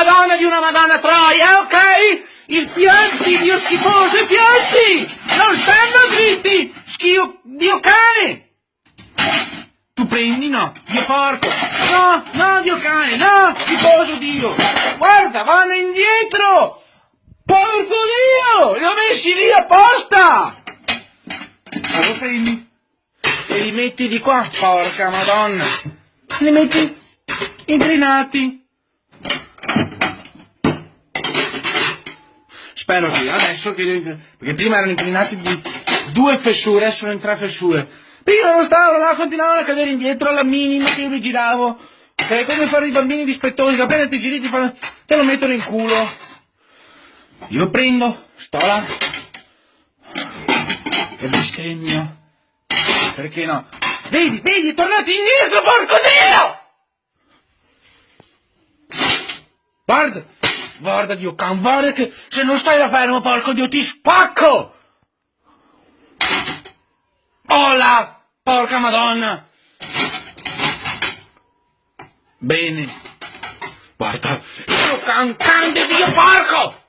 madonna di una madonna troia, ok? I piatti, Dio schifoso, i piatti! Non stanno dritti! Schifo, Dio cane! Tu prendi, no, Dio porco! No, no, Dio cane, no! Schifoso Dio! Guarda, vanno indietro! Porco Dio! Li ho messi lì apposta! Ma lo prendi? E li metti di qua, porca madonna! Li metti inclinati. Spero che adesso, perché prima erano inclinati di 2 fessure, adesso sono in 3 fessure. Prima non stavano, continuavano a cadere indietro alla minima che io mi giravo. È come fare i bambini dispettosi, che appena ti giri te lo mettono in culo. Io prendo, sto là e bestemmio. Perché no? Vedi, è tornato indietro, porco Dio! Guarda Dio can, guarda che se non stai da fermo, porco Dio, ti spacco! Oh là, porca madonna! Bene. Guarda, Dio can di Dio porco!